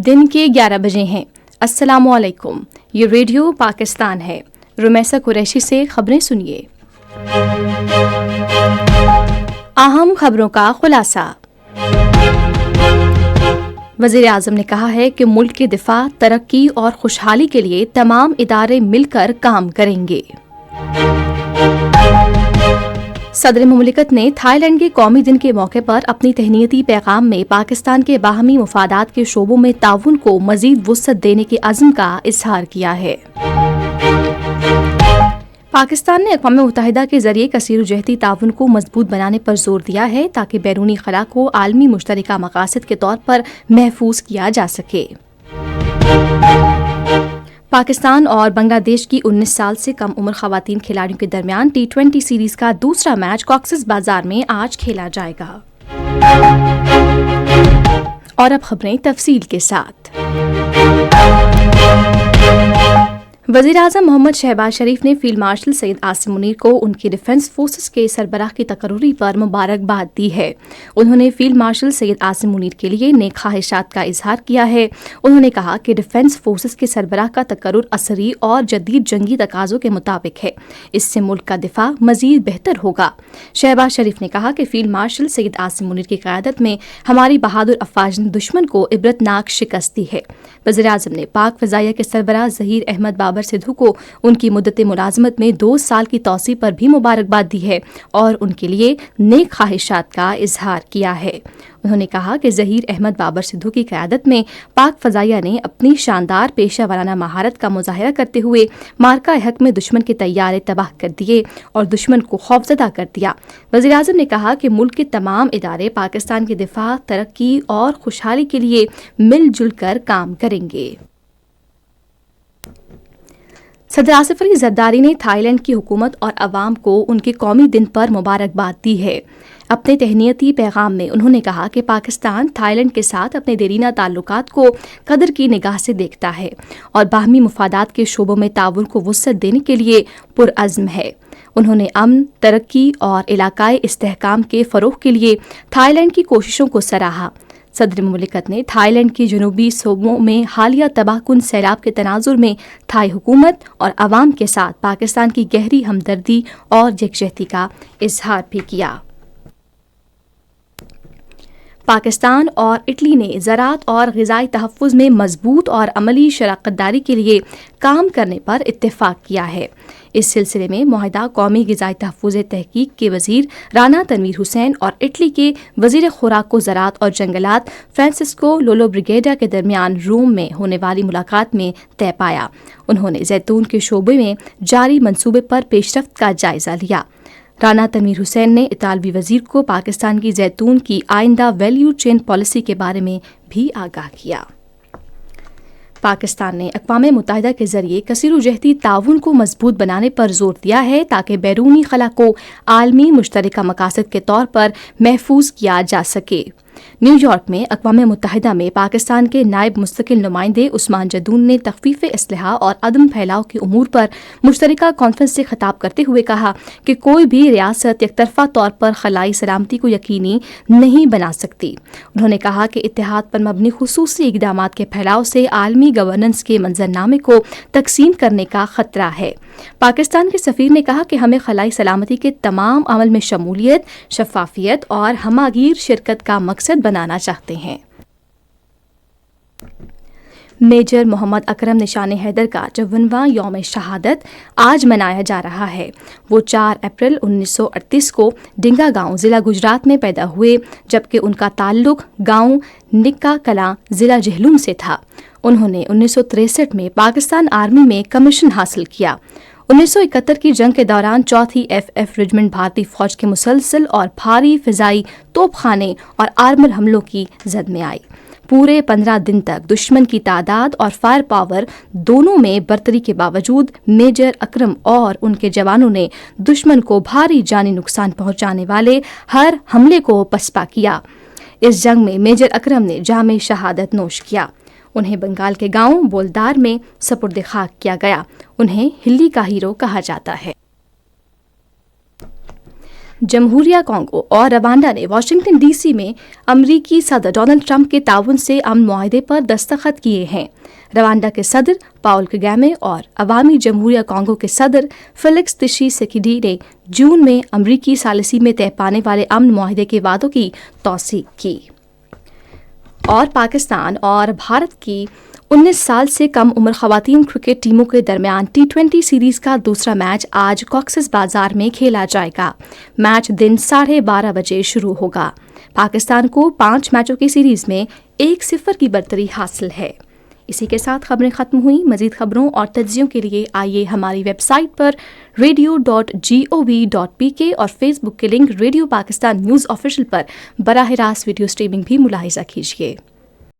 दिन के 11 बजे हैं। अस्सलामु अलैकुम। ये रेडियो पाकिस्तान है। रुमैसा कुरैशी से खबरें सुनिए। अहम खबरों का खुलासा। वज़ीर आज़म ने कहा है कि मुल्क के दिफा, तरक्की और खुशहाली के लिए तमाम इदारे मिलकर काम करेंगे। सदर मुमलिकत ने थाईलैंड के कौमी दिन के मौके पर अपनी तहनीती पैगाम में पाकिस्तान के बाहमी मुफादात के शोबों में ताउन को मजीद वुसअत देने के अज़्म का इजहार किया है। पाकिस्तान ने अक़वाम मुत्तहिदा के जरिए कसीर जहती ताउन को मजबूत बनाने पर जोर दिया है ताकि बैरूनी खला को आलमी मुश्तरका मकासद के तौर पर महफूज किया जा सके। पाकिस्तान और बांग्लादेश की 19 साल से कम उम्र खवातीन खिलाड़ियों के दरमियान T20 सीरीज का दूसरा मैच कॉक्सेस बाजार में आज खेला जाएगा। और अब खबरें तफसील के साथ। वज़ीर आज़म मोहम्मद शहबाज शरीफ ने फील्ड मार्शल सैयद आसिम मुनीर को उनकी डिफेंस फोर्सेस के सरबराह की तकर्रुरी पर मुबारकबाद दी है। उन्होंने फील्ड मार्शल सैयद आसिम मुनीर के लिए नेक ख्वाहिशात का इजहार किया है। उन्होंने कहा कि डिफेंस फोर्सेस के सरबराह का तकर्रुर असरी और जदीद जंगी तकाज़ों के मुताबिक है। इससे मुल्क का दिफा मजीद बेहतर होगा। शहबाज शरीफ ने कहा कि फील्ड मार्शल सैयद आसिम मुनीर की क़यादत में हमारी बहादुर अफवाज ने दुश्मन को इबरतनाक शिकस्त दी है। वज़ीर आज़म ने पाक फ़ज़ाइया के सरबराह ज़हीर अहमद बाबर सिद्धू को उनकी मुद्दत मुलाजमत में 2 साल की तौसी पर भी मुबारकबाद दी है और उनके लिए नेक ख्वाहिशात का इजहार किया है। उन्होंने कहा कि ज़हीर अहमद बाबर सिद्धू की क़यादत में पाक फ़ज़ाइया ने अपनी शानदार पेशा वराना महारत का मुज़ाहिरा करते हुए मार्का हक में दुश्मन के तैयारे तबाह कर दिए और दुश्मन को खौफज़दा कर दिया। वज़ीर आज़म ने कहा कि मुल्क के तमाम इदारे पाकिस्तान के दिफा, तरक्की और खुशहाली के लिए मिलजुल कर काम करेंगे। सदर आसिफ अली ज़रदारी ने थाईलैंड की हुकूमत और अवाम को उनके कौमी दिन पर मुबारकबाद दी है। अपने तहनीती पैगाम में उन्होंने कहा कि पाकिस्तान थाईलैंड के साथ अपने देरीना ताल्लुकात को कदर की निगाह से देखता है और बाहमी मुफादात के शोबों में ताउन को वुसअत देने के लिए पुरअज़्म है। उन्होंने अमन, तरक्की और इलाकाई इस्तेहकाम के फ़रोग़ के लिए थाईलैंड की कोशिशों को सराहा। सदर मुमलिकत ने थाईलैंड की जनूबी सूबों में हालिया तबाहकुन सैलाब के तनाजुर में थाई हुकूमत और अवाम के साथ पाकिस्तान की गहरी हमदर्दी और यकजहती का इजहार भी किया। पाकिस्तान और इटली ने ज़राअत और ग़िज़ाई तहफ़्फ़ुज़ में मजबूत और अमली शराकतदारी के लिए काम करने पर इत्तेफाक किया है। इस सिलसिले में मुआहिदा कौमी ग़िज़ाई तहफ़्फ़ुज़ तहक़ीक़ के वज़ीर राना तनवीर हुसैन और इटली के वज़ीर खुराक व ज़राअत और जंगलात फ्रांसिस्को लोलोब्रिगेडा के दरमियान रोम में होने वाली मुलाकात में तय पाया। उन्होंने जैतून के शोबे में जारी मंसूबे पर पेशरफ्त का जायज़ा लिया। राना तनवीर हुसैन ने इतालवी वज़ीर को पाकिस्तान की जैतून की आइंदा वैल्यू चेन पॉलिसी के बारे में भी आगाह किया। पाकिस्तान ने अक़वाम मुत्तहिदा के जरिए कसीरुजहती ताउन को मजबूत बनाने पर जोर दिया है ताकि बैरूनी खला को आलमी मुश्तरका मकासद के तौर पर महफूज किया जा सके। न्यूयॉर्क में अक़वाम मुत्तहिदा में पाकिस्तान के नायब मुस्तकिल नुमाइंदे उस्मान जदून ने तख़फ़ीफ़ इसलाह और अदम फैलाव के उमूर पर मुश्तरका कॉन्फ्रेंस से खिताब करते हुए कहा कि कोई भी रियासत एकतरफ़ा तौर पर खलाई सलामती को यकीनी नहीं बना सकती। उन्होंने कहा कि इत्तेहाद पर मबनी खुसूसी इक़दामात के फैलाव से आलमी गवर्नेंस के मंजरनामे को तकसीम करने का ख़तरा है। पाकिस्तान के सफ़ीर ने कहा कि हमें खलाई सलामती के तमाम अमल में शमूलियत, शफ़ाफ़ियत और हमागीर शिरकत का मकसद बनाना चाहते हैं। मेजर मोहम्मद अकरम निशान हैदर का 54वां यौम शहादत आज मनाया जा रहा है। वो 4 अप्रैल 1938 को डिंगा गांव ज़िला गुजरात में पैदा हुए, जबकि उनका ताल्लुक गांव निक्का कलां ज़िला जहलूम से था। उन्होंने 1963 में पाकिस्तान आर्मी में कमीशन हासिल किया। 1971 की जंग के दौरान 4थी FF रेजिमेंट भारतीय फौज के मुसलसल और भारी फ़िज़ाई तोपखाने और आर्मर हमलों की जद में आई। पूरे 15 दिन तक दुश्मन की तादाद और फायर पावर दोनों में बर्तरी के बावजूद मेजर अकरम और उनके जवानों ने दुश्मन को भारी जानी नुकसान पहुंचाने वाले हर हमले को पसपा किया। इस जंग में मेजर अकरम ने जामे शहादत नोश किया। उन्हें बंगाल के गांव बोलदार में सपुर्द खाक किया गया। उन्हें हिल्ली का हीरो कहा जाता है। जमहूरिया कॉन्गो और रवांडा ने वाशिंगटन डीसी में अमरीकी सदर डोनाल्ड ट्रंप के ताउन से अमन मुआहदे पर दस्तखत किए हैं। रवांडा के सदर पाउल कगामे और अवामी जमहूरिया कॉन्गो के सदर फेलिक्स त्शिसेकेडी ने जून में अमरीकी सालिसी में तय पाने वाले अमन मुआहदे के वादों की तौसीक की। और पाकिस्तान और भारत की 19 साल से कम उम्र खवातीन क्रिकेट टीमों के दरमियान T20 सीरीज का दूसरा मैच आज कॉक्सेस बाजार में खेला जाएगा। मैच दिन 12:30 बजे शुरू होगा। पाकिस्तान को 5 मैचों की सीरीज में 1-0 की बरतरी हासिल है। इसी के साथ खबरें खत्म हुई। मजीद खबरों और तज्जियों के लिए आइए हमारी वेबसाइट पर radio.gov.pk और फेसबुक के link radio Pakistan news official पर बराह रास्त वीडियो स्ट्रीमिंग भी मुलाहिजा कीजिए।